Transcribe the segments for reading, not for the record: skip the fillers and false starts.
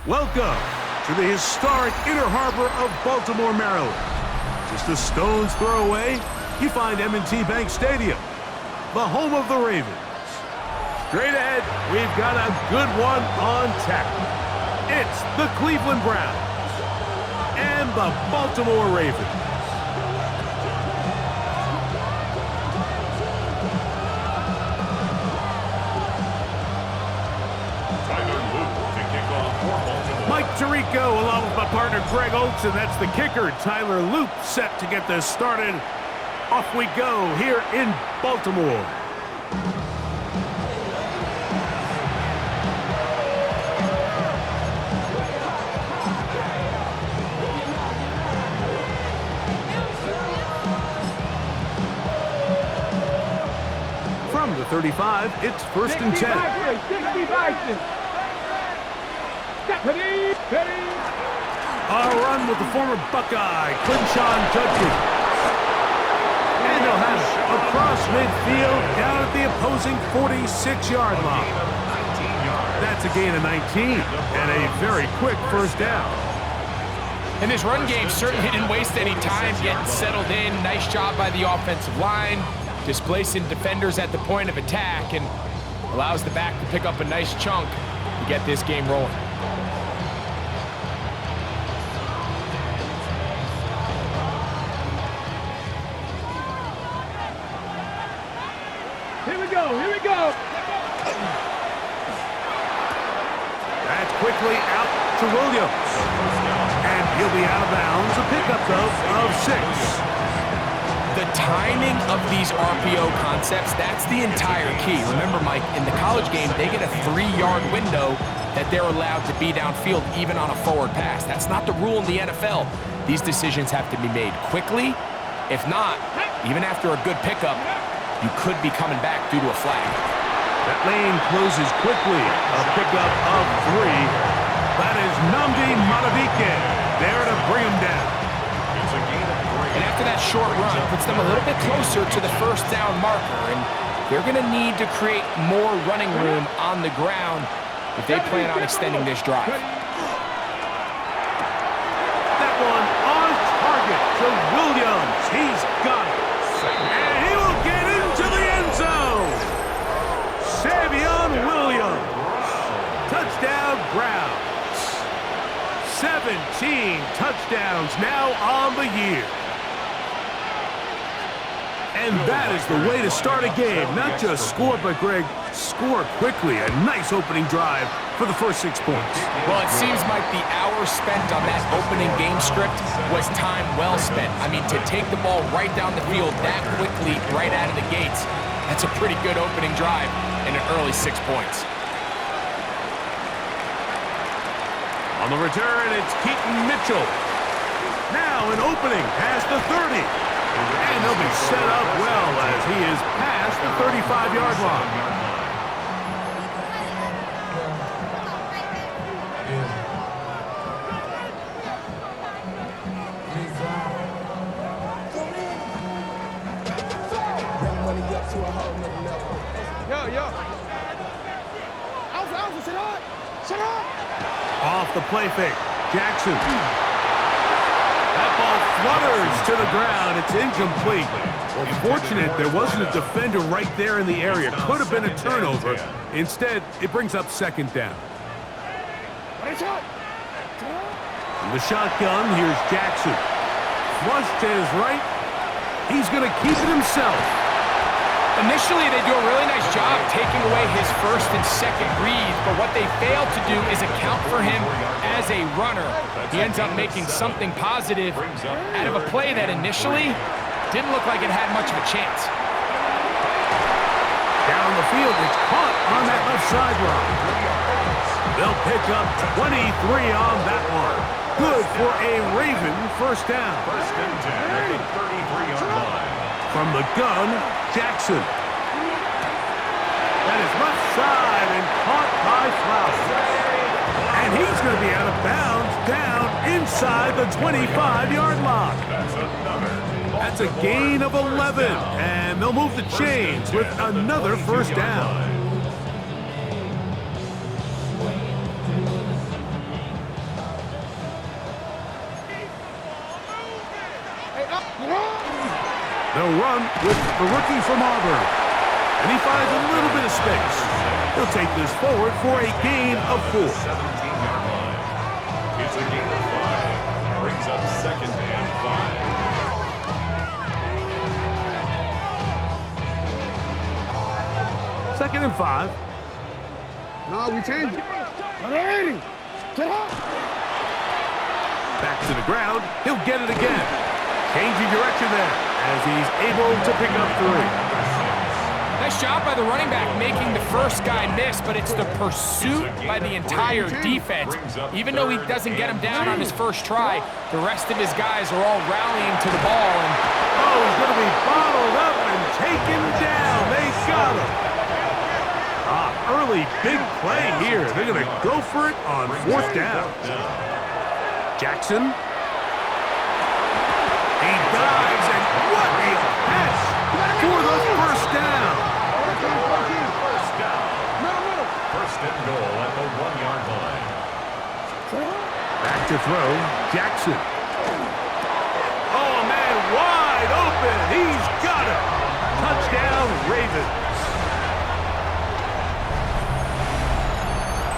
Welcome to the historic Inner Harbor of Baltimore, Maryland. Just a stone's throw away, you find M&T Bank Stadium, the home of the Ravens. Straight ahead, we've got a good one on tap. It's the Cleveland Browns and the Baltimore Ravens. Mike Tirico along with my partner Greg Oates, and that's the kicker, Tyler Loop, set to get this started. Off we go here in Baltimore. From the 35, it's 1st and 10. A run with the former Buckeye, Quinshawn Judkins. And they'll have it across midfield down at the opposing 46-yard line. That's a gain of 19 and a very quick first down. And this run game certainly didn't waste any time getting settled in. Nice job by the offensive line, displacing defenders at the point of attack, and allows the back to pick up a nice chunk to get this game rolling. Here we go. That's quickly out to Williams. And he'll be out of bounds. A pickup, though, of 6. The timing of these RPO concepts, that's the entire key. Remember, Mike, in the college game, they get a 3-yard window that they're allowed to be downfield even on a forward pass. That's not the rule in the NFL. These decisions have to be made quickly. If not, even after a good pickup, you could be coming back due to a flag. That lane closes quickly. A pickup of 3. That is Nnamdi Madubuike there to bring him down. And after that short run, puts them a little bit closer to the first down marker, and they're going to need to create more running room on the ground if they plan on extending this drive. That one on target to Williams. He's got it. And he will get into the end zone. Savion Williams. Touchdown Browns. 17 touchdowns now on the year. And that is the way to start a game. Not just score, but, Greg, score quickly. A nice opening drive for the first 6 points. Well, it seems like the hour spent on that opening game script was time well spent. I mean, to take the ball right down the field that quickly, right out of the gates, that's a pretty good opening drive and an early 6 points. On the return, it's Keaton Mitchell. Now an opening past the 30. And he'll be set up well as he is past the 35-yard line. Off the play fake, Jackson. That ball flutters to the ground. It's incomplete. Well, fortunate there wasn't a defender right there in the area. Could have been a turnover. Instead, it brings up 2nd down. From the shotgun, here's Jackson. Flush to his right. He's going to keep it himself. Initially, they do a really nice job taking away his first and second read, but what they fail to do is account for him as a runner. He ends up making something positive out of a play that initially didn't look like it had much of a chance. Down the field, it's caught on that left sideline. They'll pick up 23 on that one. Good for a Raven first down. First and 10 at the 33-yard line. From the gun, Jackson. That is left side and caught by Flowers. And he's going to be out of bounds down inside the 25-yard line. That's a gain of 11. And they'll move the chains with another first down. They'll run with the rookie from Auburn. And he finds a little bit of space. He'll take this forward for a gain of 4. 17-yard line. It's a gain of 5. Brings up second and 5. Second and 5. No, we changed it. Back to the ground. He'll get it again. Changing direction there as he's able to pick up 3. Nice job by the running back making the first guy miss, but it's the pursuit by the entire defense. Even though he doesn't get him down on his first try, the rest of his guys are all rallying to the ball. And oh, he's going to be bottled up and taken down. They got him. Early big play here. They're going to go for it on 4th down. Jackson. He dives, and what a catch for the first down. First and goal at the 1-yard line. Back to throw, Jackson. Oh, man, wide open. He's got it. Touchdown, Ravens.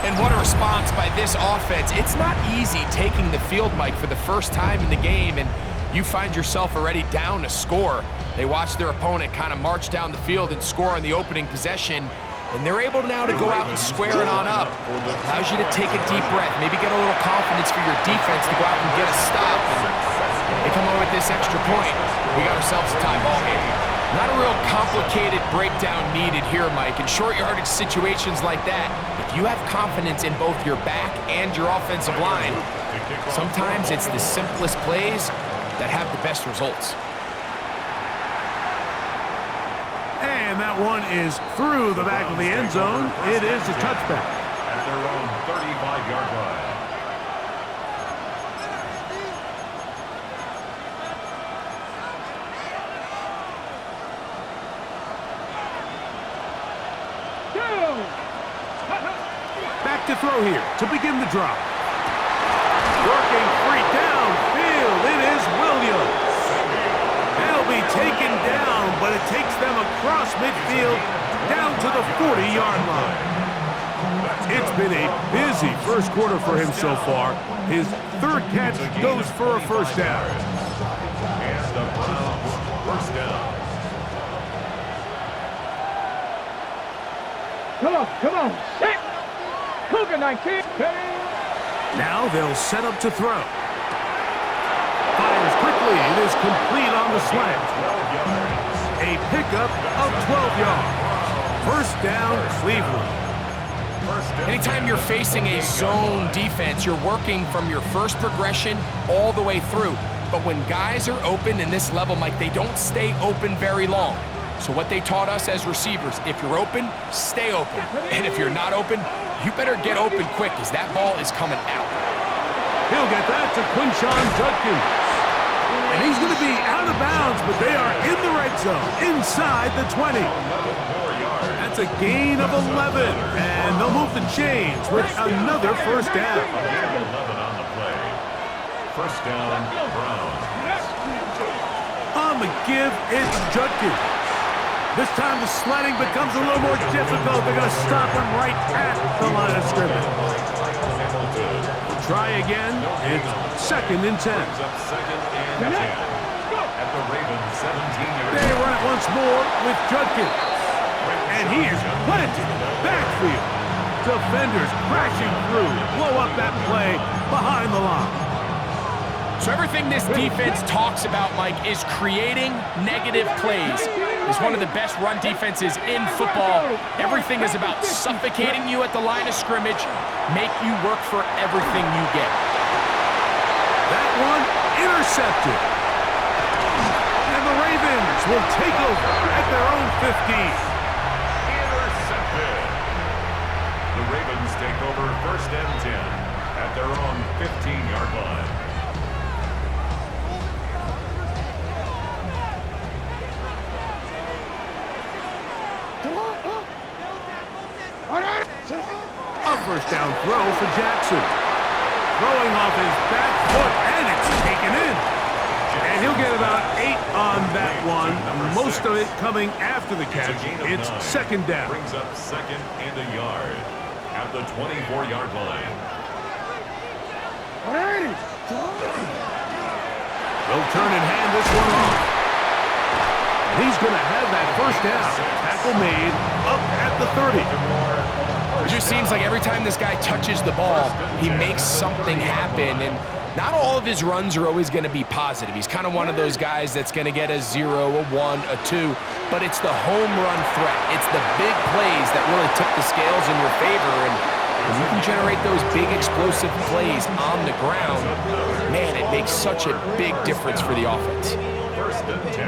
And what a response by this offense. It's not easy taking the field, Mike, for the first time in the game, and you find yourself already down to score. They watch their opponent kind of march down the field and score on the opening possession, and they're able now to go out and square it on up. Allows you to take a deep breath, maybe get a little confidence for your defense to go out and get a stop. And they come away with this extra point. We got ourselves a tie ball game. Not a real complicated breakdown needed here, Mike. In short yardage situations like that, if you have confidence in both your back and your offensive line, sometimes it's the simplest plays that have the best results. And that one is through the back of the end zone. It is a touchback. At their own 35-yard line. Back to throw here to begin the drop. Working free downfield. It is Williams. They'll be taken down, but it takes them across midfield down to the 40-yard line. It's been a busy first quarter for him so far. His 3rd catch goes for a first down. And the Browns first down. Come on. Set. Cougar 19. Now they'll set up to throw. Fires quickly. It is complete on the slant. A pickup of 12 yards. First down, Cleveland. Anytime you're facing a zone defense, you're working from your first progression all the way through. But when guys are open in this level, Mike, they don't stay open very long. So what they taught us as receivers, if you're open, stay open. And if you're not open, you better get open quick because that ball is coming out. He'll get that to Quinshon Judkins. And he's going to be out of bounds, but they are in the red zone, inside the 20. That's a gain of 11, and they'll move the chains with another first down. 11 on the play. First down, Browns. On the give, it's Judkins. This time the sledding becomes a little more difficult. They're going to stop him right at the line of scrimmage. Try again. It's 2nd and 10. Second and 10. At the Ravens 17-yard line. They run it once more with Judkins. And he is planted in the backfield. Defenders crashing through, blow up that play behind the line. So everything this defense talks about, Mike, is creating negative plays. It's one of the best run defenses in football. Everything is about suffocating you at the line of scrimmage, make you work for everything you get. That one intercepted. And the Ravens will take over at their own 15. Intercepted. The Ravens take over 1st and 10 at their own 15-yard line. A first down throw for Jackson. Throwing off his back foot, and it's taken in. And he'll get about 8 on that one. Most of it coming after the catch. It's 2nd down. Brings up 2nd and a yard at the 24-yard line. They'll turn and hand this one off. And he's going to have that first down. Tackle made up at the 30. It just seems like every time this guy touches the ball, he makes something happen. And not all of his runs are always going to be positive. He's kind of one of those guys that's going to get a 0, a 1, a 2. But it's the home run threat. It's the big plays that really tip the scales in your favor. And when you can generate those big explosive plays on the ground, man, it makes such a big difference for the offense.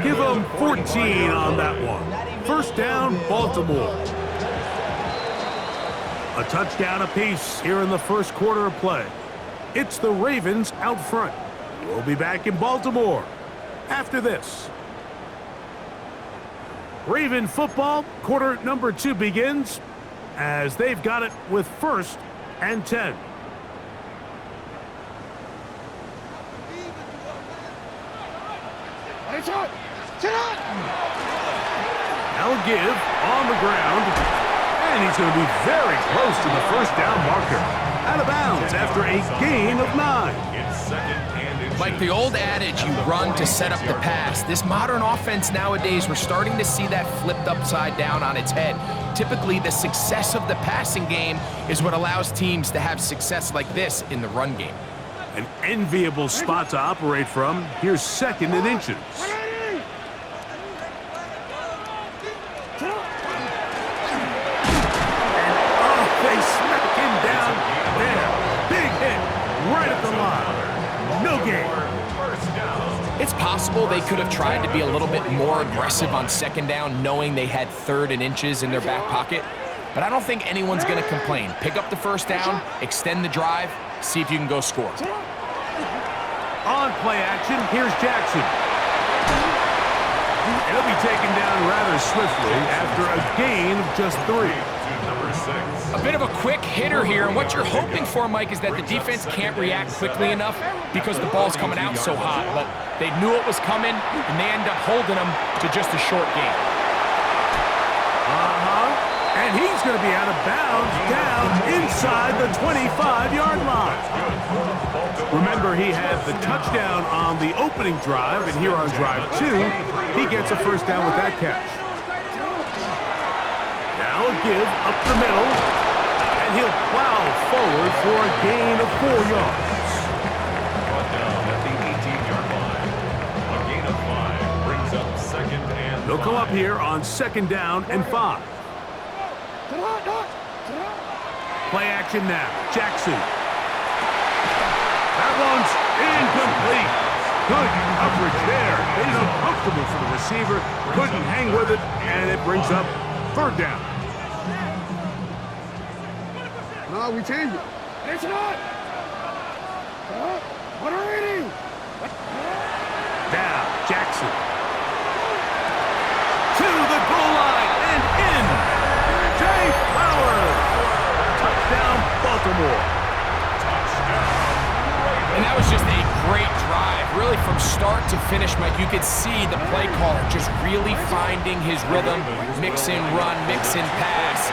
Give them 14 on that one. First down, Baltimore. A touchdown apiece here in the first quarter of play. It's the Ravens out front. We'll be back in Baltimore after this. Raven football, quarter number 2 begins as they've got it with 1st and 10. They'll give on the ground. And he's going to be very close to the first down marker. Out of bounds after a gain of 9. It's 2nd and Like the old adage, you run to set up the pass. This modern offense nowadays, we're starting to see that flipped upside down on its head. Typically, the success of the passing game is what allows teams to have success like this in the run game. An enviable spot to operate from. Here's 2nd and inches. They smack him down there. Big hit right at the line. No gain. It's possible they could have tried to be a little bit more aggressive on 2nd down, knowing they had 3rd and inches in their back pocket. But I don't think anyone's going to complain. Pick up the first down, extend the drive, see if you can go score. On play action, here's Jackson. He'll be taken down rather swiftly after a gain of just 3. A bit of a quick hitter here, and what you're hoping for, Mike, is that the defense can't react quickly enough because the ball's coming out so hot. But they knew it was coming, and they end up holding them to just a short gain. And he's going to be out of bounds down inside the 25-yard line. Remember, he had the touchdown on the opening drive, and here on drive 2, he gets a first down with that catch. Now a give up the middle, and he'll plow forward for a gain of 4 yards. Brought down at the 18-yard line. A gain of 5 brings up 2nd and 5. They'll come up here on 2nd down and 5. Play action now. Jackson. That one's incomplete. Good coverage there. Made it uncomfortable for the receiver. Couldn't hang with it, and it brings up 3rd down. No, we changed it. It's not. What are we? Now, Jackson. To the goal line and in. Jay Flowers. Touchdown, Baltimore. And that was just a great drive. Really, from start to finish, Mike, you could see the play caller just really finding his rhythm, mix in run, mix in pass.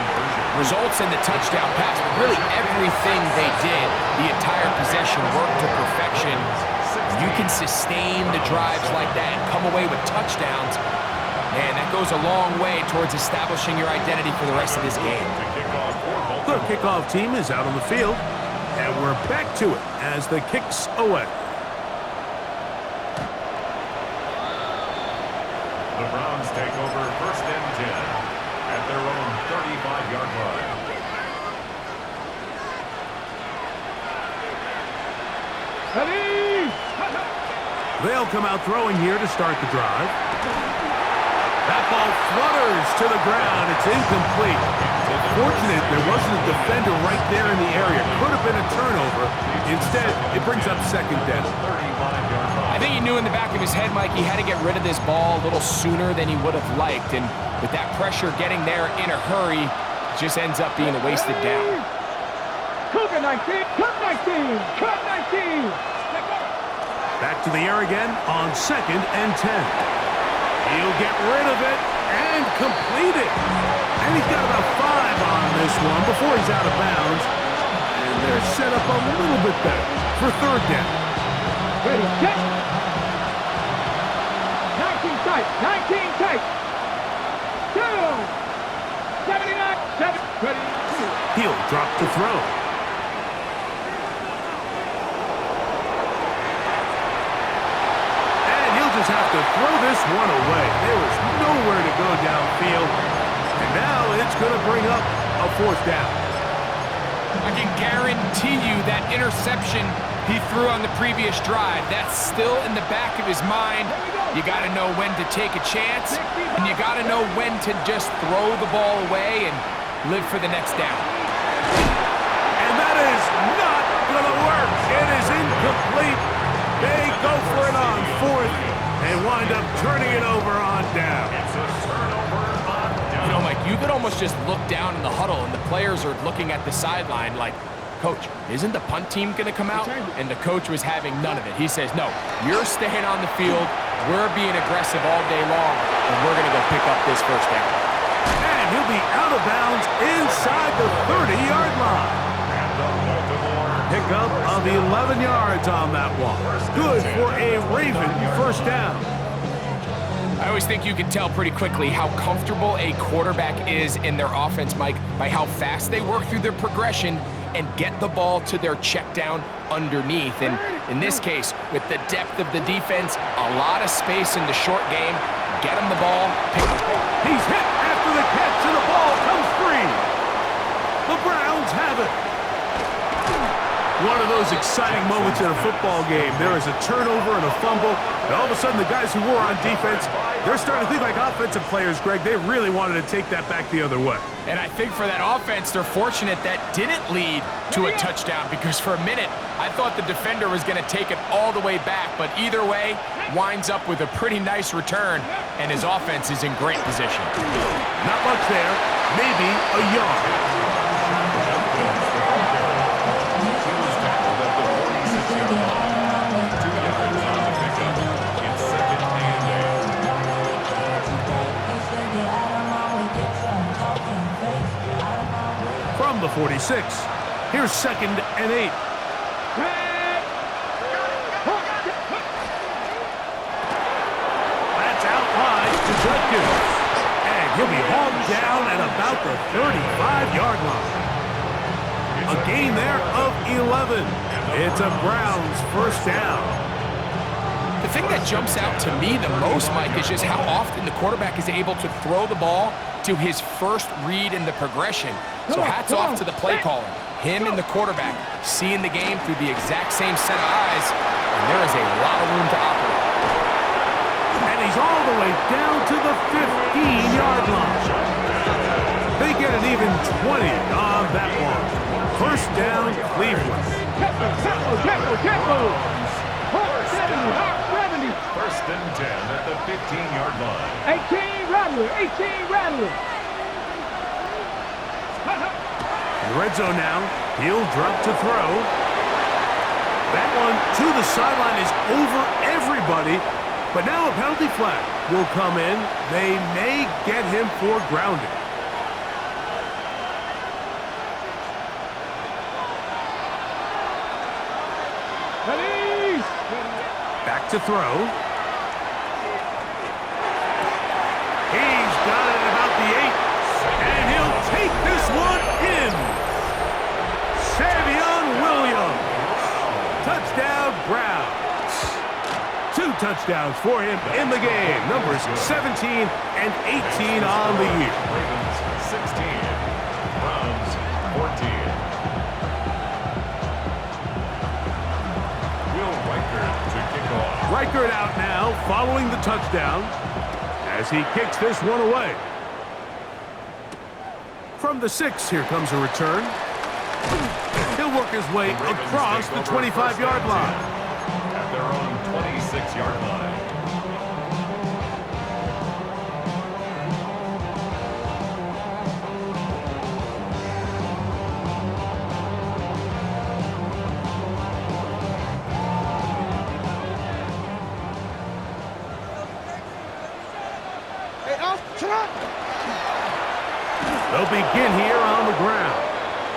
Results in the touchdown pass. But really, everything they did, the entire possession worked to perfection. You can sustain the drives like that and come away with touchdowns. Man, that goes a long way towards establishing your identity for the rest of this game. The kickoff team is out on the field, and we're back to it as the kick's away. The Browns take over 1st and 10 at their own 35-yard line. Ready? They'll come out throwing here to start the drive. That ball flutters to the ground. It's incomplete. Fortunate there wasn't a defender right there in the area. Could have been a turnover. Instead, it brings up 2nd down. I think he knew in the back of his head, Mike, he had to get rid of this ball a little sooner than he would have liked. And with that pressure getting there in a hurry, it just ends up being a wasted down. Cougar 19, cut 19, cut 19. Back to the air again on 2nd and 10. He'll get rid of it and complete it. And he's got about 5 on this one before he's out of bounds. And they're set up a little bit better for 3rd down. Ready, set. 19 tight, 19 tight. 2, 79, 7, ready, 2. He'll drop to throw. Just have to throw this one away. There was nowhere to go downfield, and now it's going to bring up a 4th down. I can guarantee you that interception he threw on the previous drive, that's still in the back of his mind. You got to know when to take a chance, and you got to know when to just throw the ball away and live for the next down. And that is not going to work. It is incomplete. They go for it on 4th. They wind up turning it over on down. It's a turnover on down. You know, Mike, you could almost just look down in the huddle, and the players are looking at the sideline like, Coach, isn't the punt team going to come out? And the coach was having none of it. He says, no, you're staying on the field. We're being aggressive all day long, and we're going to go pick up this 1st down. And he'll be out of bounds inside the 30-yard line. Pickup of 11 yards on that one. Good for a Raven 1st down. I always think you can tell pretty quickly how comfortable a quarterback is in their offense, Mike, by how fast they work through their progression and get the ball to their check down underneath. And in this case, with the depth of the defense, a lot of space in the short game, get him the ball. He's hit after the catch, and the ball comes free. The Browns have it. One of those exciting moments in a football game. There is a turnover and a fumble, and all of a sudden the guys who were on defense, they're starting to think like offensive players, Greg. They really wanted to take that back the other way. And I think for that offense, they're fortunate that didn't lead to a touchdown, because for a minute, I thought the defender was going to take it all the way back, but either way, winds up with a pretty nice return, and his offense is in great position. Not much there, maybe a yard. From the 46, here's 2nd and 8. That's out wide to Judkins. And he'll be hauled down at about the 35-yard line. A gain there of 11. It's a Browns 1st down. The thing that jumps out to me the most, Mike, is just how often the quarterback is able to throw the ball to his first read in the progression. So hats off to the play caller. Him and the quarterback seeing the game through the exact same set of eyes, and there is a lot of room to operate. And he's all the way down to the 15-yard line. They get an even 20 on that one. 1st down, Cleveland. Tempo. 70. 1st and 10 at the 15-yard line. 18 Rattler. In the red zone now, he'll drop to throw. That one to the sideline is over everybody, but now a penalty flag will come in. They may get him for grounding. Back to throw. touchdowns for him in the game. Numbers 17 and 18 on the year. Ravens 16, Browns 14. Will Reichert to kick off. Reichert out now following the touchdown as he kicks this one away. From the 6, here comes a return. He'll work his way across the 25-yard line. At their own 26-yard line. They'll begin here on the ground.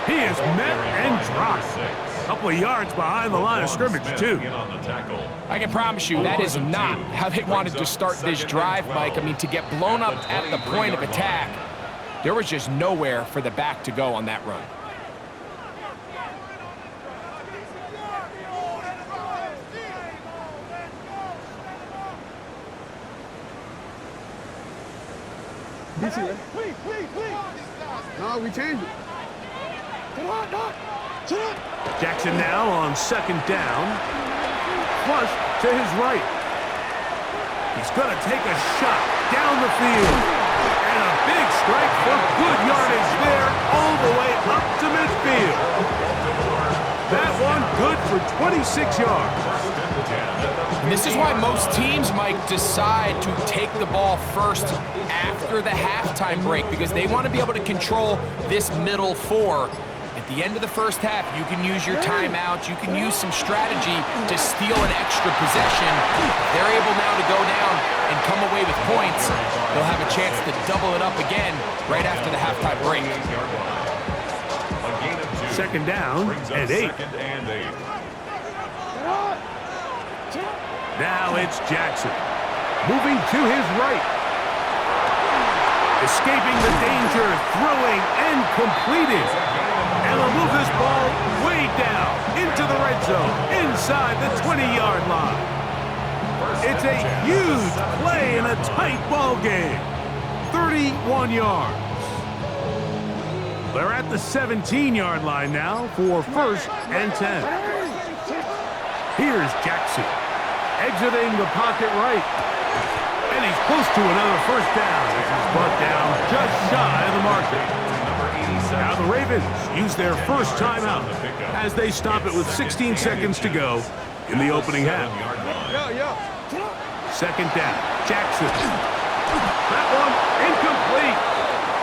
He is met and dropped. A couple of yards behind the line of scrimmage, too. I can promise you that is not how they wanted to start this drive, Mike. I mean, to get blown up at the point of attack, there was just nowhere for the back to go on that run. No, we changed it. Jackson now on second down. Flush to his right. He's going to take a shot down the field. And a big strike for good yardage there all the way up to midfield. That one good for 26 yards. And this is why most teams, Mike, decide to take the ball first after the halftime break, because they want to be able to control this middle 4. At the end of the first half, you can use your timeout, you can use some strategy to steal an extra possession. If they're able now to go down and come away with points, they'll have a chance to double it up again right after the halftime break. Second down and 8. Now it's Jackson. Moving to his right. Escaping the danger, throwing and completing. And they'll move this ball way down into the red zone, inside the 20-yard line. It's a huge play in a tight ball game. 31 yards. They're at the 17-yard line now for 1st and 10. Here's Jackson, exiting the pocket right. And he's close to another first down. This is brought down just shy of the marker. Now the Ravens use their first timeout as they stop it with 16 seconds to go in the opening half. Second down, Jackson. That one incomplete.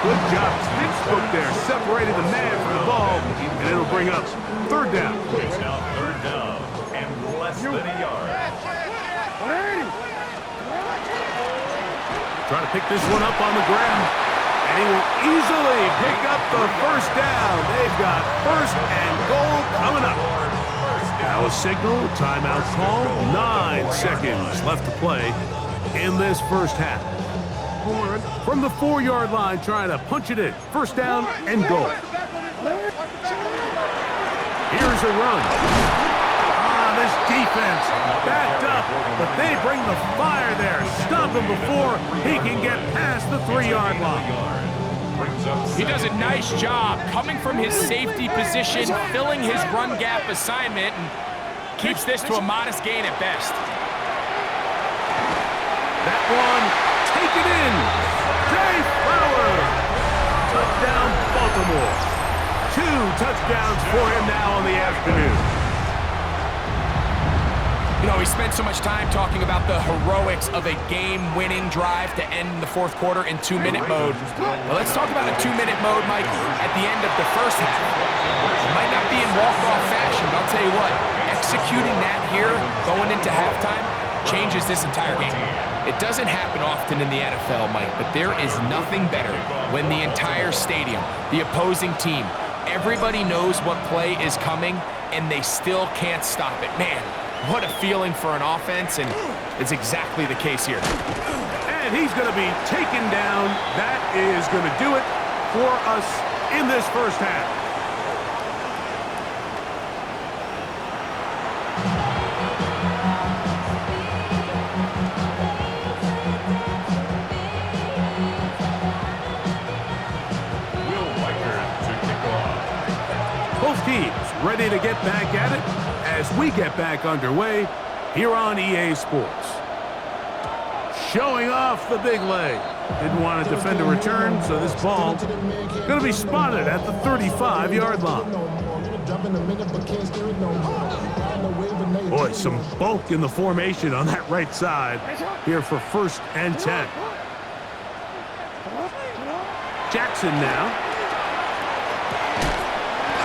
Good job, Sticksbook there, separated the man from the ball, and it'll bring up 3rd down. It's now 3rd down and less than a yard. Trying to pick this one up on the ground, and he will easily pick up the first down. They've got 1st and goal coming up. Now a signal, timeout call, 9 seconds left to play in this first half. From the 4-yard line, trying to punch it in. 1st down and goal. Here's a run. This defense backed up, but they bring the fire there. Stop him before he can get past the 3-yard line. He does a nice job coming from his safety position, filling his run gap assignment, and keeps this to a modest gain at best. That one, take it in. Jay Flowers. Touchdown, Baltimore. 2 touchdowns for him now on the afternoon. You know, we spent so much time talking about the heroics of a game-winning drive to end the 4th quarter in 2-minute mode. Well, let's talk about a 2-minute mode, Mike, at the end of the first half. It might not be in walk-off fashion, but I'll tell you what, executing that here, going into halftime, changes this entire game. It doesn't happen often in the NFL, Mike, but there is nothing better when the entire stadium, the opposing team, everybody knows what play is coming, and they still can't stop it. Man, what a feeling for an offense, and it's exactly the case here. And he's going to be taken down. That is going to do it for us in this first half. ready to get back at it as we get back underway here on EA Sports. Showing off the big leg. Didn't want to defend a return, so this ball going to be spotted at the 35-yard line. Boy, some bulk in the formation on that right side here for 1st and 10. Jackson now.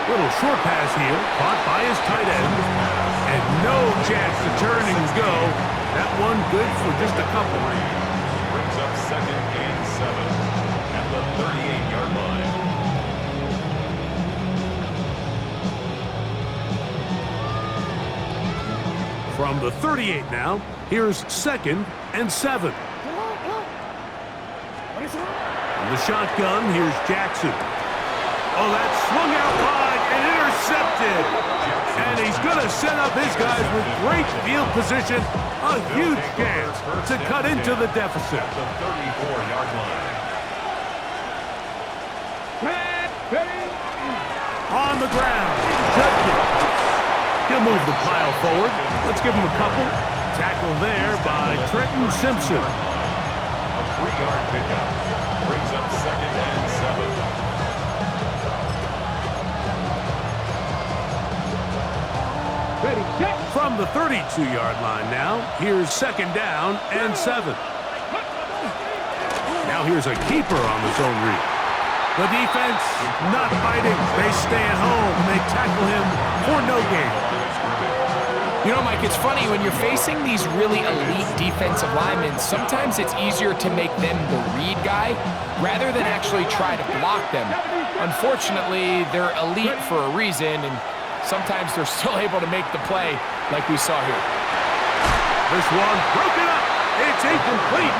Little short pass here, caught by his tight end. And no chance to turn and go. That one good for just a couple. Brings up 2nd and 7 at the 38-yard line. From the 38 now, here's 2nd and 7. From the shotgun, here's Jackson. Oh, that's swung out wide and intercepted. And he's going to set up his guys with great field position. A huge chance to cut into the deficit. At the 34-yard line. On the ground, Judkins. He'll move the pile forward. Let's give him a couple. Tackle there by Trenton Simpson. A 3-yard pickup. Brings up 2nd and 7. From the 32-yard line now, here's 2nd down and 7. Now here's a keeper on the zone read. The defense not biting. They stay at home. They tackle him for no gain. You know, Mike, it's funny, when you're facing these really elite defensive linemen, sometimes it's easier to make them the read guy rather than actually try to block them. Unfortunately, they're elite for a reason, and sometimes they're still able to make the play like we saw here. This one broken up. It's incomplete.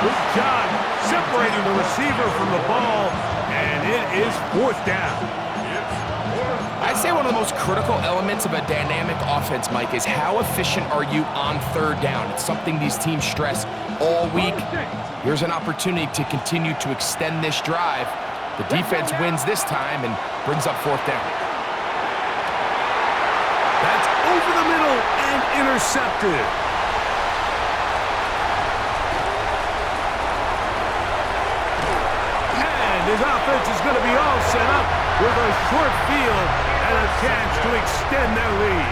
Good job separating the receiver from the ball, and it is 4th down. I'd say one of the most critical elements of a dynamic offense, Mike, is how efficient are you on 3rd down. It's something these teams stress all week. Here's an opportunity to continue to extend this drive. The defense wins this time and brings up 4th down. That's over the middle and intercepted. And his offense is going to be all set up with a short field and a chance to extend their lead.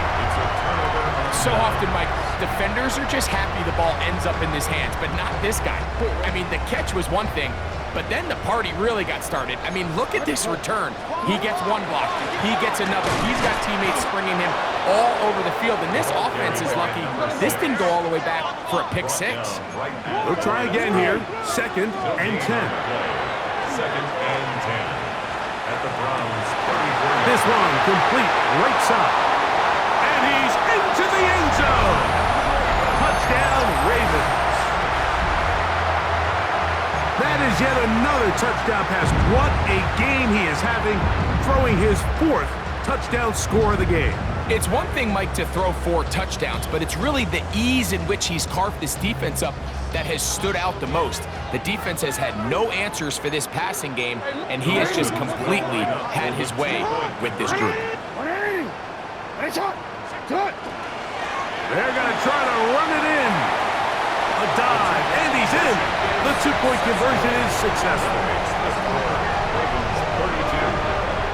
So often, Mike, defenders are just happy the ball ends up in his hands, but not this guy. I mean, the catch was one thing, but then the party really got started. I mean, look at this return. He gets one block. He gets another. He's got teammates springing him all over the field, and this offense is lucky this didn't go all the way back for a pick 6. They'll try again here. 2nd and 10. 2nd and 10 at the Browns' 34. This one complete right side. And he's into the end zone. Touchdown, Ravens. That is yet another touchdown pass. What a game he is having, throwing his 4th touchdown score of the game. It's one thing, Mike, to throw 4 touchdowns, but it's really the ease in which he's carved this defense up that has stood out the most. The defense has had no answers for this passing game, and he has just completely had his way with this group. They're going to try to run it in. A dive, and he's in. The 2-point conversion is successful.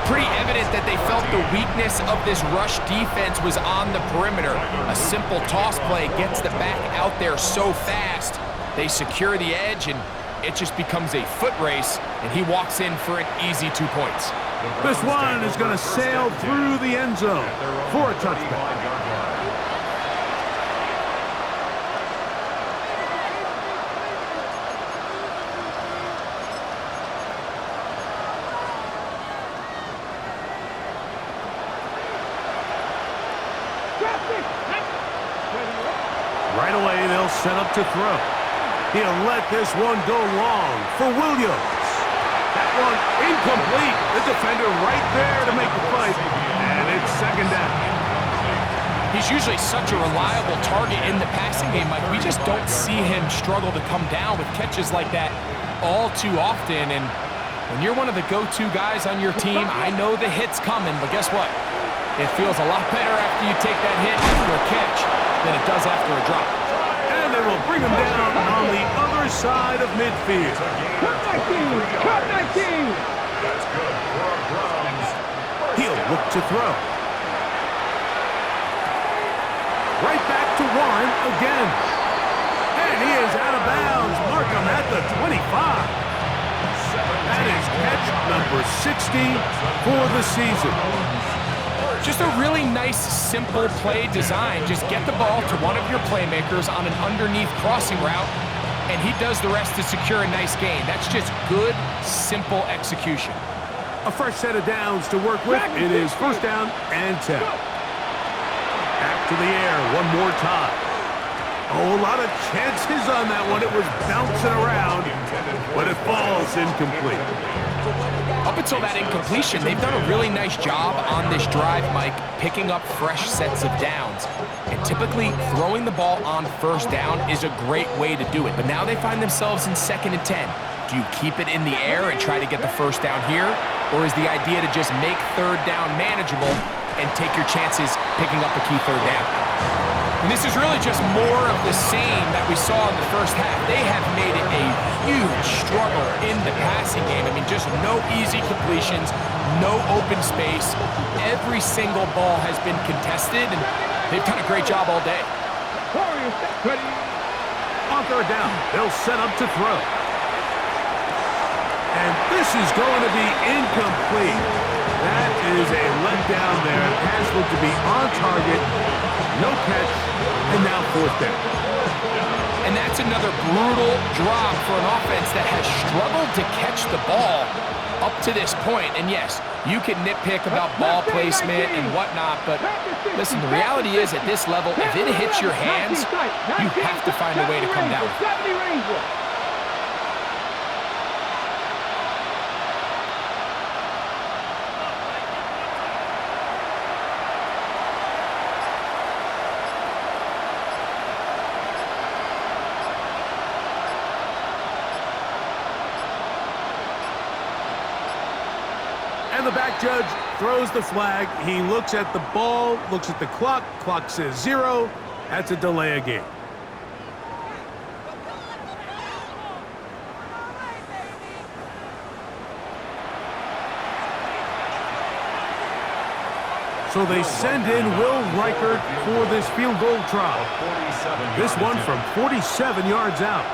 Pretty evident that they felt the weakness of this rush defense was on the perimeter. A simple toss play gets the back out there so fast. They secure the edge, and it just becomes a foot race, and he walks in for an easy 2 points. This one is going to sail through the end zone for a touchdown. Right away, they'll set up to throw. He'll let this one go long for Williams. That one incomplete. The defender right there to make the play. And it's 2nd down. He's usually such a reliable target in the passing game. Like, we just don't see him struggle to come down with catches like that all too often. And when you're one of the go-to guys on your team, I know the hit's coming, but guess what? It feels a lot better after you take that hit after a catch than it does after a drop. And they will bring him down on the other side of midfield. Cut 19! Cut 19! That's good for a Browns. He'll look to throw. Right back to Warren again. And he is out of bounds. Mark him at the 25. That is catch number 60 for the season. Just a really nice, simple play design. Just get the ball to one of your playmakers on an underneath crossing route, and he does the rest to secure a nice gain. That's just good, simple execution. A fresh set of downs to work with. It is first down and 10. Back to the air one more time. Oh, a lot of chances on that one. It was bouncing around, but it falls incomplete. Up until that incompletion, they've done a really nice job on this drive, Mike, picking up fresh sets of downs. And typically, throwing the ball on first down is a great way to do it. But now they find themselves in 2nd and 10. Do you keep it in the air and try to get the first down here? Or is the idea to just make 3rd down manageable and take your chances picking up a key 3rd down? And this is really just more of the same that we saw in the first half. They have made it a huge struggle in the passing game. I mean, just no easy completions, no open space. Every single ball has been contested, and they've done a great job all day. On 3rd down, they'll set up to throw. And this is going to be incomplete. That is a letdown there. Pass looked to be on target. No catch, and now 4th down. And that's another brutal drop for an offense that has struggled to catch the ball up to this point. And yes, you can nitpick about ball placement and whatnot, but listen, the reality is at this level, if it hits your hands, you have to find a way to come down. And the back judge throws the flag. He looks at the ball, looks at the clock. Clock says 0. That's a delay of game. So they send in Will Reichert for this field goal try. This one from 47 yards out.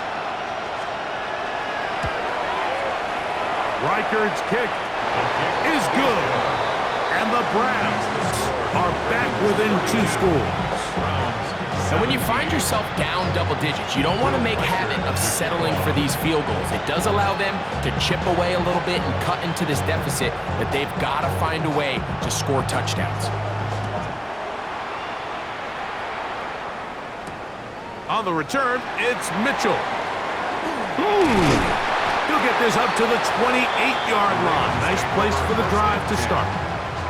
Reichert's kick is good. And the Browns are back within 2 scores. And when you find yourself down double digits, you don't want to make habit of settling for these field goals. It does allow them to chip away a little bit and cut into this deficit, but they've got to find a way to score touchdowns. On the return, it's Mitchell. He'll get this up to the 28-yard line. Nice place for the drive to start.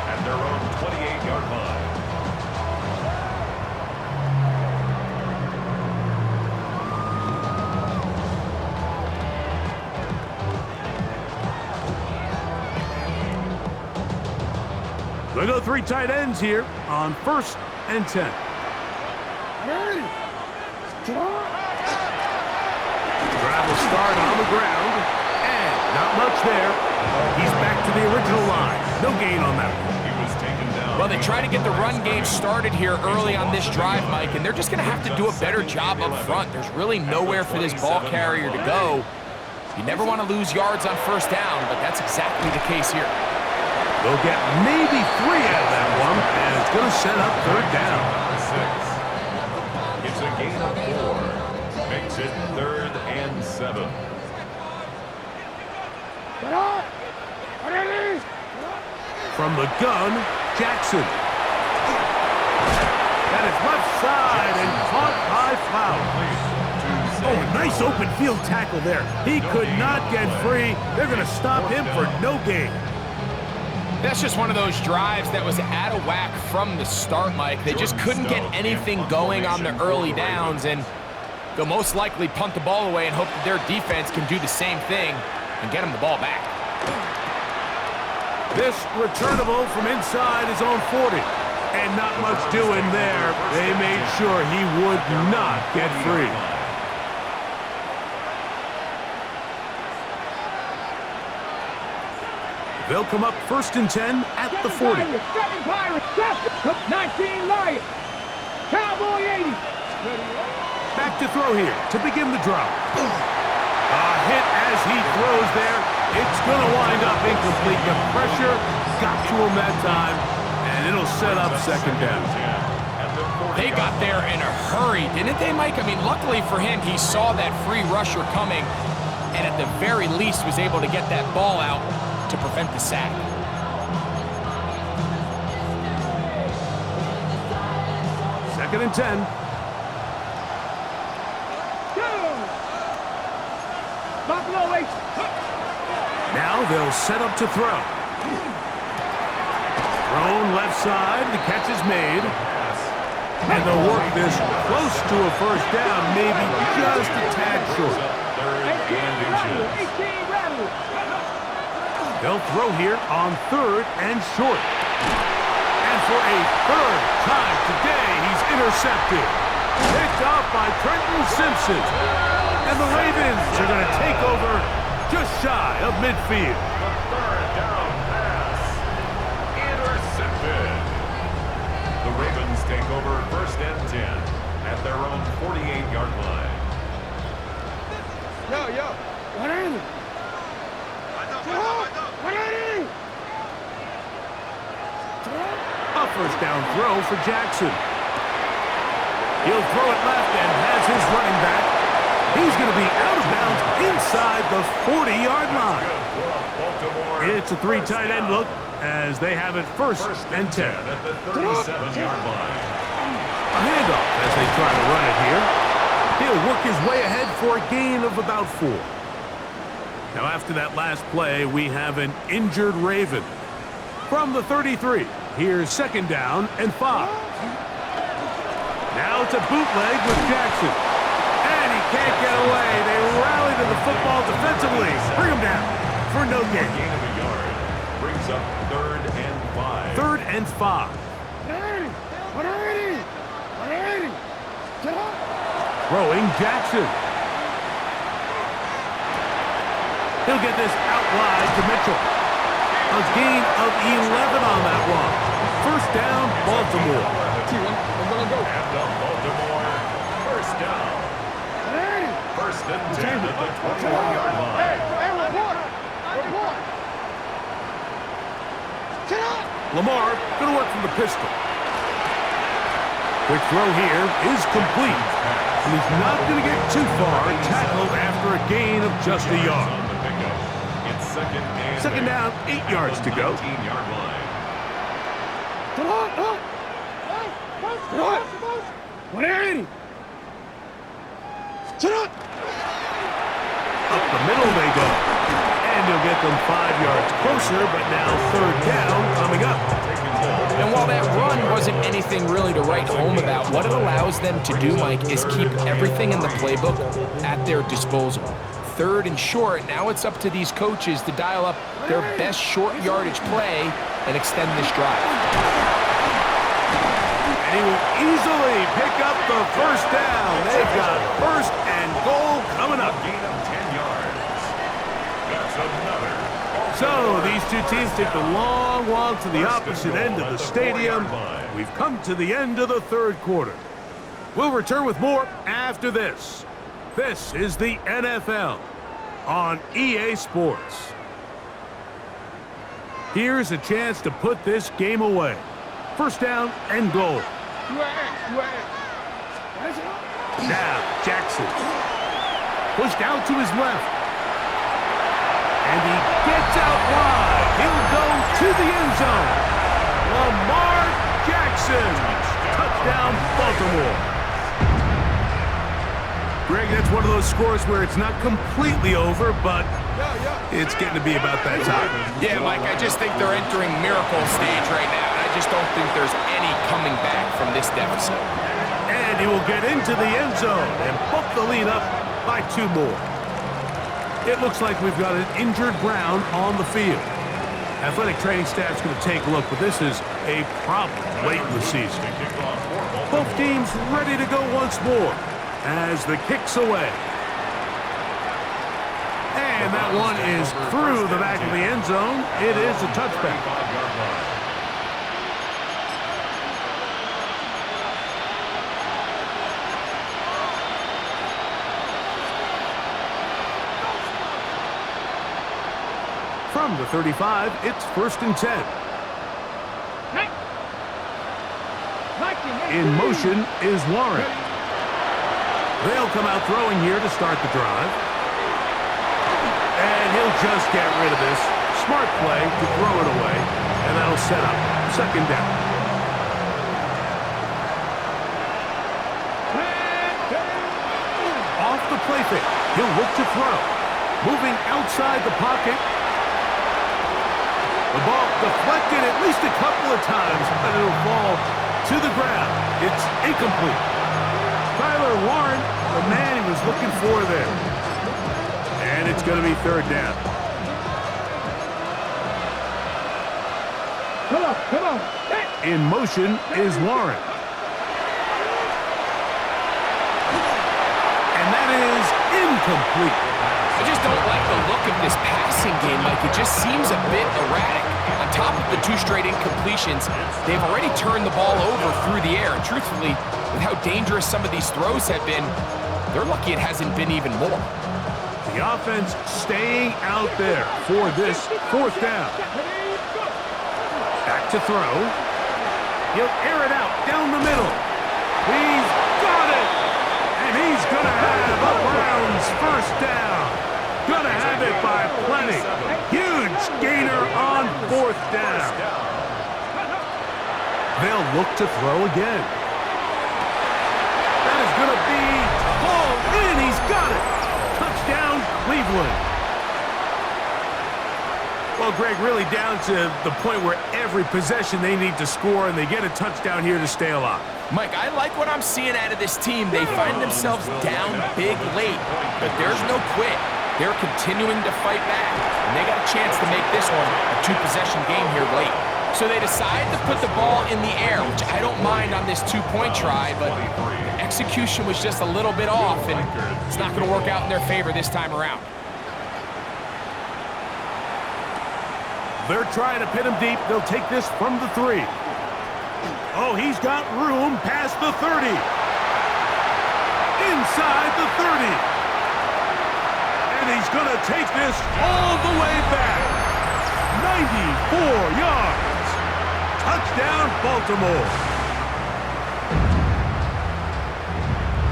At their own 28-yard line. They go 3 tight ends here on 1st and 10. Drive will start on the ground, and not much there. He's back to the original line. No gain on that one. He was taken down. Well, they try to get the run game started here early on this drive, Mike, and they're just going to have to do a better job up front. There's really nowhere for this ball carrier to go. You never want to lose yards on 1st down, but that's exactly the case here. They'll get maybe 3 out of that one, and it's going to set up 3rd down. 6. It's a gain of 4. Makes it 3rd and 7. From the gun, Jackson. That is left side and caught by Flowers. Oh, nice open field tackle there. He could not get free. They're going to stop him for no gain. That's just one of those drives that was out of whack from the start, Mike. They just couldn't get anything going on the early downs, and they'll most likely punt the ball away and hope that their defense can do the same thing and get them the ball back. This returnable from inside his own 40. And not much doing there. They made sure he would not get free. They'll come up 1st and 10 at the 40. 7 Pirates, 19 Lions, Cowboy 80. Back to throw here to begin the drive. A hit as he throws there. It's going to wind up incomplete. The pressure got to him that time, and it'll set up 2nd down. They got there in a hurry, didn't they, Mike? I mean, luckily for him, he saw that free rusher coming, and at the very least was able to get that ball out to prevent the sack. Second and 10. Buffalo 8. Now they'll set up to throw. Thrown left side. The catch is made. And they'll work this close to a 1st down, maybe just a tad short. 18 rattle. They'll throw here on 3rd and short. And for a 3rd time today, he's intercepted. Picked off by Trenton Simpson. And the Ravens are going to take over just shy of midfield. The 3rd down pass. Intercepted. The Ravens take over 1st and 10 at their own 48-yard line. Yo. What are you? A 1st down throw for Jackson. He'll throw it left and has his running back. He's going to be out of bounds inside the 40-yard line. It's a 3 tight end look as they have it 1st and 10. At the 37-yard line. A handoff as they try to run it here. He'll work his way ahead for a gain of about 4. Now after that last play, we have an injured Raven. From the 33, here's 2nd down and 5. Now it's a bootleg with Jackson. And he can't get away. They rally to the football defensively. Bring him down for no gain. Gain of a yard. Brings up 3rd and 5. 3rd and 5. Throwing Jackson. He'll get this out wide to Mitchell. A gain of 11 on that one. 1st down, Baltimore. At the Baltimore 1st down. 1st and 10 at the 21-yard line. Lamar going to work from the pistol. Quick throw here is complete. And he's not going to get too far. Tackled after a gain of just a yard. On the pickup. It's 2nd down, 8 yards to go. 19-yard line. Up the middle they go. And he'll get them 5 yards closer, but now 3rd down coming up. And while that run wasn't anything really to write home about, what it allows them to do, Mike, is keep everything in the playbook at their disposal. 3rd and short, now it's up to these coaches to dial up their best short yardage play and extend this drive. And he will easily pick up the 1st down. They've got 1st and goal coming up. Gain of 10 yards. That's another. So these two teams take the long walk to the opposite end of the stadium. We've come to the end of the 3rd quarter. We'll return with more after this. This is the NFL on EA Sports. Here's a chance to put this game away. 1st down and goal. Now Jackson. Pushed out to his left. And he gets out wide. He'll go to the end zone. Lamar Jackson. Touchdown, Baltimore. Greg, that's one of those scores where it's not completely over, but it's getting to be about that time. Yeah, Mike, I just think they're entering miracle stage right now, and I just don't think there's any coming back from this deficit. And he will get into the end zone and bump the lead up by 2 more. It looks like we've got an injured Brown on the field. Athletic training staff's going to take a look, but this is a problem late in the season. Both teams ready to go once more as the kick's away. And that one is through the back of the end zone. It is a touchback. From the 35, it's 1st and 10. In motion is Warren. They'll come out throwing here to start the drive. And he'll just get rid of this. Smart play to throw it away, and that'll set up 2nd down. Off the play fake, he'll look to throw. Moving outside the pocket. The ball deflected at least a couple of times, but it'll fall to the ground. It's incomplete. Tyler Warren, the man he was looking for there. And it's going to be 3rd down. Come on. In motion is Warren. And that is incomplete. I just don't like the look of this passing game, Mike. It just seems a bit erratic. On top of the 2 straight incompletions, they've already turned the ball over through the air. And truthfully, with how dangerous some of these throws have been, they're lucky it hasn't been even more. The offense staying out there for this 4th down. Back to throw. He'll air it out down the middle. He's got it! And he's going to have a Browns 1st down. Going to have it by plenty. Huge gainer on 4th down. They'll look to throw again. That is going to be hauled in. He's got it. Touchdown, Cleveland. Well, Greg, really down to the point where every possession they need to score, and they get a touchdown here to stay alive. Mike, I like what I'm seeing out of this team. They find themselves down big late, but there's no quit. They're continuing to fight back, and they got a chance to make this one a 2-possession game here late. So they decide to put the ball in the air, which I don't mind on this 2-point try, but the execution was just a little bit off, and it's not going to work out in their favor this time around. They're trying to pin him deep. They'll take this from the 3. Oh, he's got room past the 30. Inside the 30. And he's going to take this all the way back. 94 yards. Touchdown, Baltimore.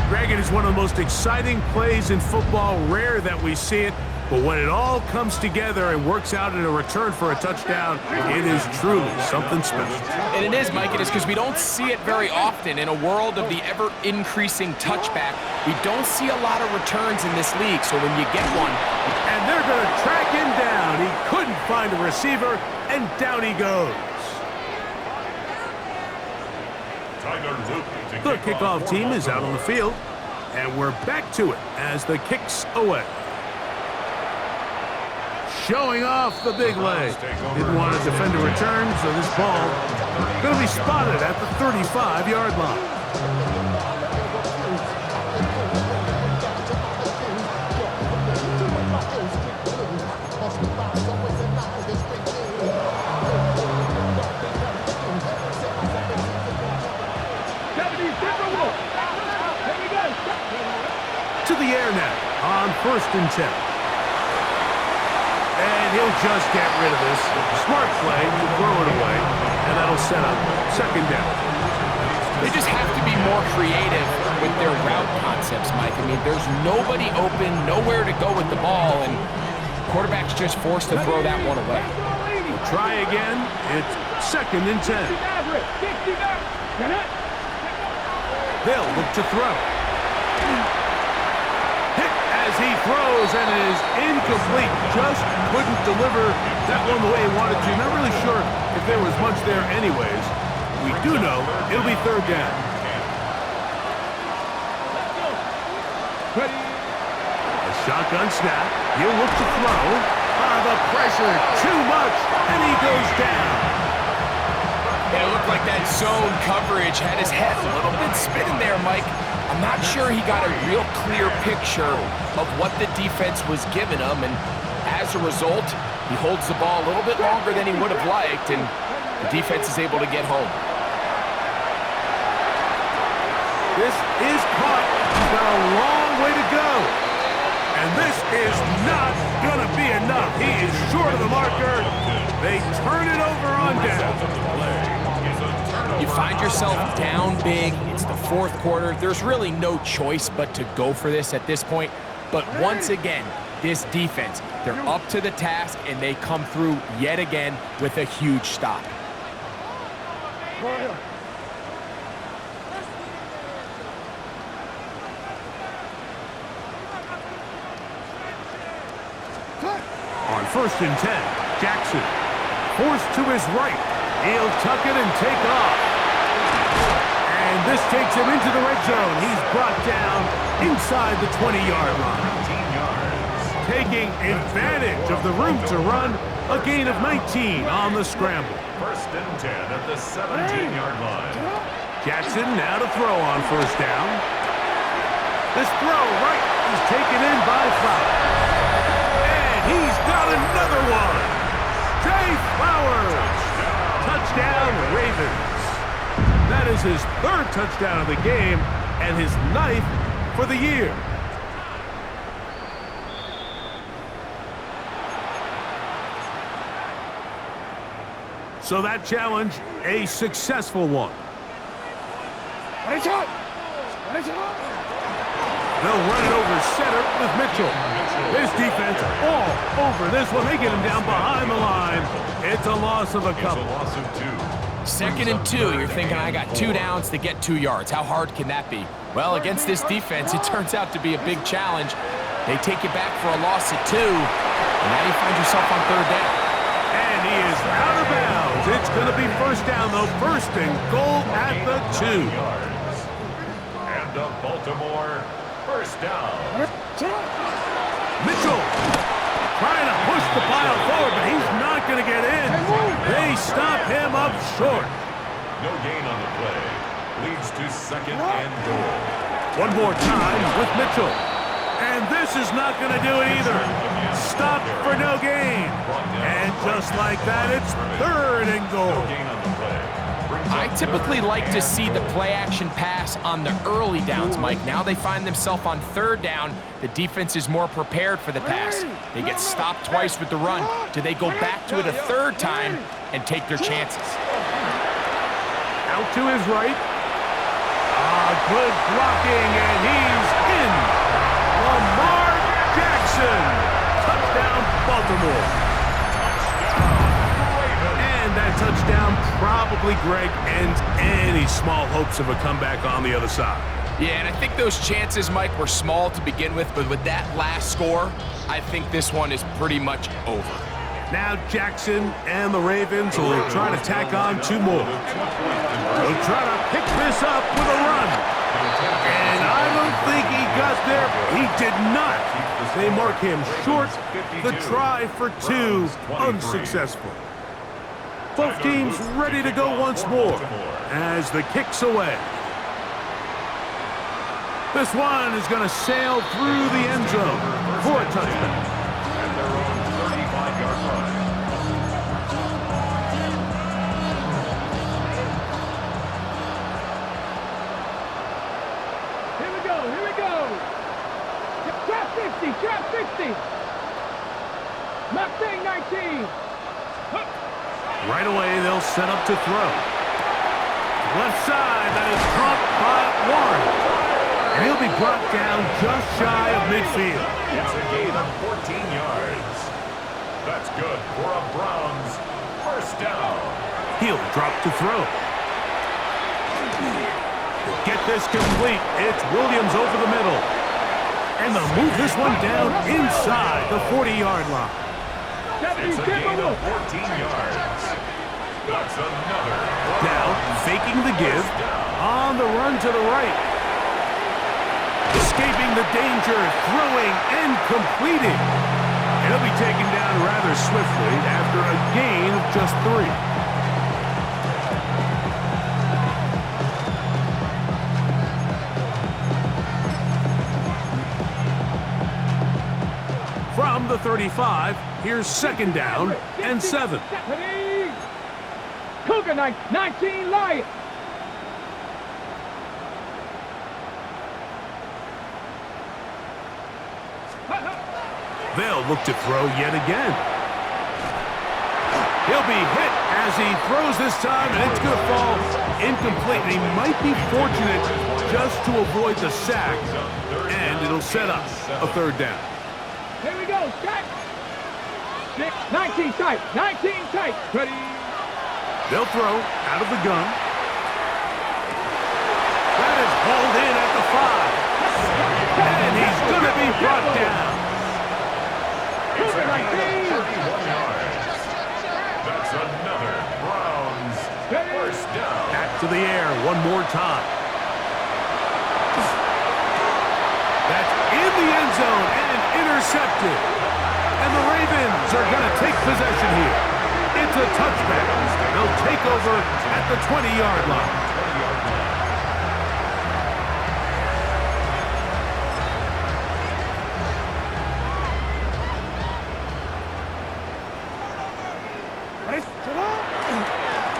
Greg, it is one of the most exciting plays in football. Rare that we see it. But when it all comes together and works out in a return for a touchdown, it is truly something special. And it is, Mike. It is because we don't see it very often. In a world of the ever-increasing touchback, we don't see a lot of returns in this league. So when you get one... And they're going to track him down. He couldn't find a receiver, and down he goes. The kickoff team is out on the field, and we're back to it as the kick's away. Showing off the big leg. Didn't want to defend a return, so this ball going to be spotted at the 35-yard line. To the air now on 1st and 10. And he'll just get rid of this. Smart play to throw it away, and that'll set up 2nd down. They just have to be more creative with their route concepts, Mike. I mean, there's nobody open, nowhere to go with the ball, and quarterback's just forced to throw that one away. We'll try again. It's 2nd and 10. They'll look to throw. Hit as he throws, and it is incomplete. Just couldn't deliver that one the way he wanted to. Not really sure if there was much there anyways. We do know it'll be 3rd down. A shotgun snap. He'll look to throw. The pressure, too much, and he goes down. It looked like that zone coverage had his head a little bit spinning there, Mike. I'm not sure he got a real clear picture of what the defense was giving him, and as a result, he holds the ball a little bit longer than he would have liked, and the defense is able to get home. This is caught. He's got a long way to go. And this is not going to be enough. He is short of the marker. They turn it over on down. You find yourself down big. It's the fourth quarter. There's really no choice but to go for this at this point. But once again, this defense, they're up to the task, and they come through yet again with a huge stop. On 1st and 10, Jackson forced to his right. He'll tuck it and take off. And this takes him into the red zone. He's brought down inside the 20-yard line. Taking advantage of the room to run, a gain of 19 on the scramble. 1st and 10 at the 17-yard line. Jackson now to throw on 1st down. This throw right is taken in by Flowers. He's got another one. Jay Flowers. Touchdown, Ravens. That is his 3rd touchdown of the game and his 9th for the year. So that challenge, a successful one. They'll run it over center with Mitchell. This defense all over this one. They get him down behind the line. It's a loss of a couple. 2nd and 2, you're thinking, I got 2 downs to get 2 yards. How hard can that be? Well, against this defense, it turns out to be a big challenge. They take you back for a loss at 2, and now you find yourself on 3rd down. And he is out of bounds. It's going to be 1st down, though. 1st and goal at the 2. And the Baltimore 1st down. Mitchell trying to push the pile forward, but he's not going to get in. They stop him up short. No gain on the play. Leads to 2nd and goal. One more time with Mitchell. And this is not going to do it either. Stop for no gain. And just like that, it's 3rd and goal. No gain on the play. I typically like to see the play-action pass on the early downs, Mike. Now they find themselves on 3rd down. The defense is more prepared for the pass. They get stopped twice with the run. Do they go back to it a 3rd time and take their chances? Out to his right. Good blocking, and he's in. Lamar Jackson. Touchdown, Baltimore. And that touchdown probably, Greg, ends any small hopes of a comeback on the other side. Yeah, and I think those chances, Mike, were small to begin with, but with that last score, I think this one is pretty much over. Now Jackson and the Ravens will try to tack on 2 more. They'll try to pick this up with a run. And I don't think he got there. He did not. They mark him short. The try for 2, unsuccessful. Both teams ready to go once more as the kick's away. This one is going to sail through the end zone for a touchdown. At their own 35-yard line. Here we go. Trap 50. Mustang 19. Right away, they'll set up to throw. Left side, that is caught by Warren. And he'll be brought down just shy of midfield. It's a gain of 14 yards. That's good for a Browns 1st down. He'll drop to throw. Get this complete. It's Williams over the middle. And they'll move this one down inside the 40-yard line. It's a gain of 14 yards. That's another. Now, faking the give. On the run to the right. Escaping the danger, throwing and completing. And He'll be taken down rather swiftly after a gain of just 3. From the 35, here's 2nd down and 7. Cougar 19 Lion. They'll look to throw yet again. He'll be hit as he throws this time, and it's going to fall incomplete. He might be fortunate just to avoid the sack, and it'll set up a 3rd down. Here we go, Jack. 19 tight, 19 tight. Ready. They'll throw out of the gun. That is hauled in at the 5. And he's going to be brought down. It's a gain of 31 yards. That's another Browns 1st down. Back to the air one more time. That's in the end zone and intercepted. And the Ravens are going to take possession here. It's a touchback. They'll take over at the 20-yard line.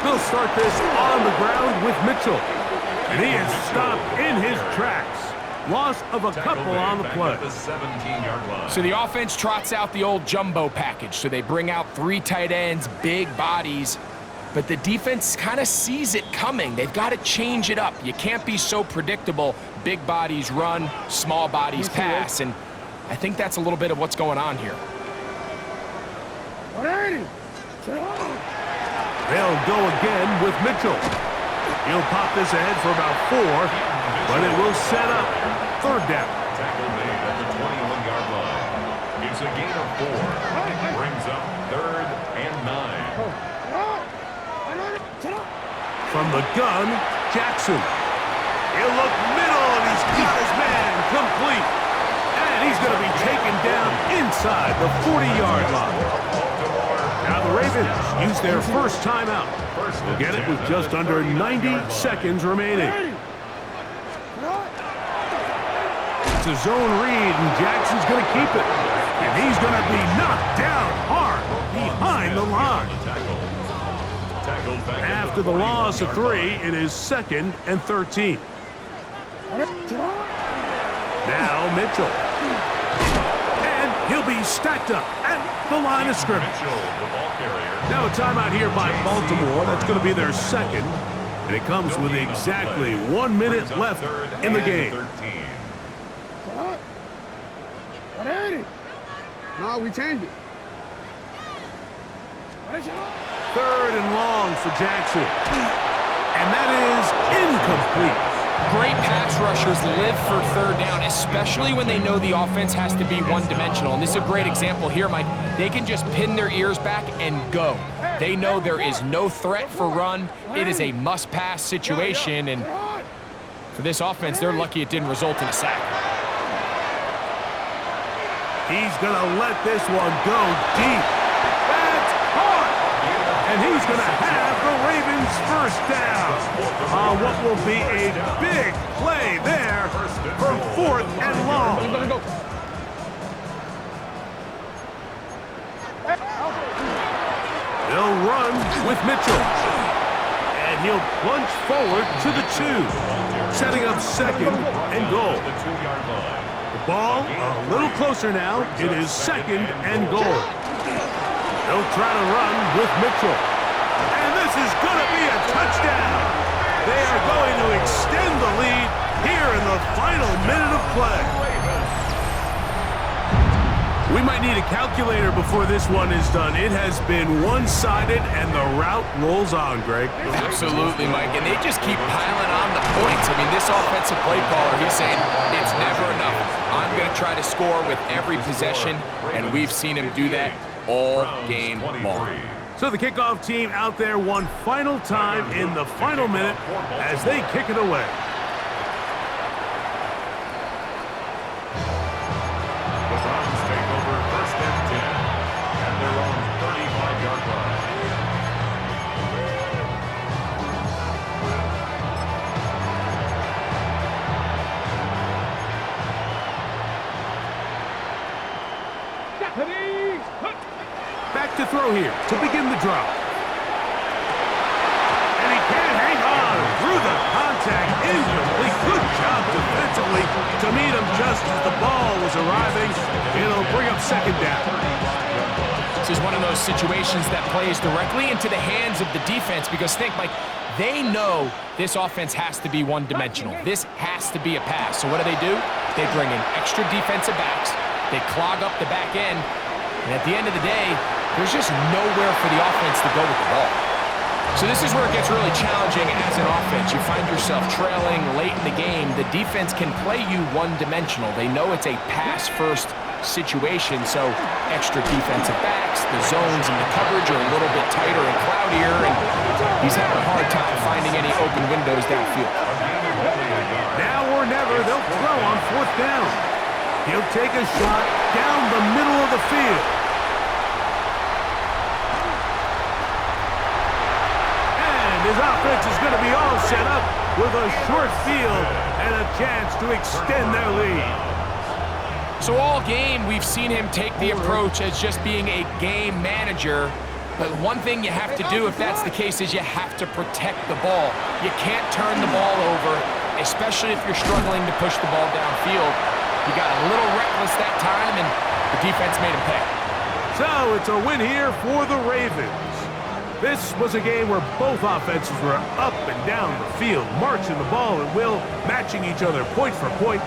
They'll start this on the ground with Mitchell. And he is stopped in his tracks. Loss of a couple on the play. So the offense trots out the old jumbo package. So they bring out 3 tight ends, big bodies. But the defense kind of sees it coming. They've got to change it up. You can't be so predictable. Big bodies run, small bodies pass. And I think that's a little bit of what's going on here. They'll go again with Mitchell. He'll pop this ahead for about 4, but it will set up 3rd down. Tackle made at the 21-yard line. It's a gain of 4. Brings up 3rd and 9. From the gun, Jackson. He'll look middle, and he's got his man complete. And he's going to be taken down inside the 40-yard line. Now the Ravens use their first timeout. They'll get it with just under 90 seconds remaining. It's a zone read, and Jackson's going to keep it. And he's going to be knocked down hard behind the line. After the loss of 3, it is 2nd and 13. Now Mitchell. And he'll be stacked up at the line of scrimmage. Now a timeout here by Baltimore. That's going to be their 2nd. And it comes with exactly 1 minute left in the game. No, we changed it. 3rd and long for Jackson. And that is incomplete. Great pass rushers live for 3rd down, especially when they know the offense has to be one-dimensional. And this is a great example here, Mike. They can just pin their ears back and go. They know there is no threat for run. It is a must-pass situation, and for this offense, they're lucky it didn't result in a sack. He's going to let this one go deep. That's caught! And he's going to have the Ravens 1st down on what will be a big play there for 4th and long. They'll run with Mitchell. And he'll plunge forward to the 2, setting up 2nd and goal. The ball a little closer now. It is 2nd and goal. They'll try to run with Mitchell. And this is going to be a touchdown. They are going to extend the lead here in the final minute of play. We might need a calculator before this one is done. It has been one-sided, and the route rolls on, Greg. Absolutely, Mike, and they just keep piling on the points. I mean, this offensive play caller, he's saying it's never enough. I'm going to try to score with every possession, and we've seen him do that all game long. So the kickoff team out there one final time in the final minute as they kick it away. The Browns take over 1st and 10. Ready? Back to throw here to begin the drive. And he can't hang on through the contact. Incomplete. Good job defensively to meet him just as the ball was arriving. It'll bring up second down. This is one of those situations that plays directly into the hands of the defense because think, Mike, they know this offense has to be one-dimensional. This has to be a pass. So what do? They bring in extra defensive backs. They clog up the back end. And at the end of the day, there's just nowhere for the offense to go with the ball. So this is where it gets really challenging as an offense. You find yourself trailing late in the game. The defense can play you one-dimensional. They know it's a pass-first situation, so extra defensive backs, the zones and the coverage are a little bit tighter and cloudier, and he's having a hard time finding any open windows downfield. Now or never, they'll throw on fourth down. He'll take a shot down the middle of the field. And his offense is going to be all set up with a short field and a chance to extend their lead. So all game, we've seen him take the approach as just being a game manager. But one thing you have to do if that's the case is you have to protect the ball. You can't turn the ball over, especially if you're struggling to push the ball downfield. He got a little reckless that time, and the defense made him pay. So it's a win here for the Ravens. This was a game where both offenses were up and down the field, marching the ball at will, matching each other point for point.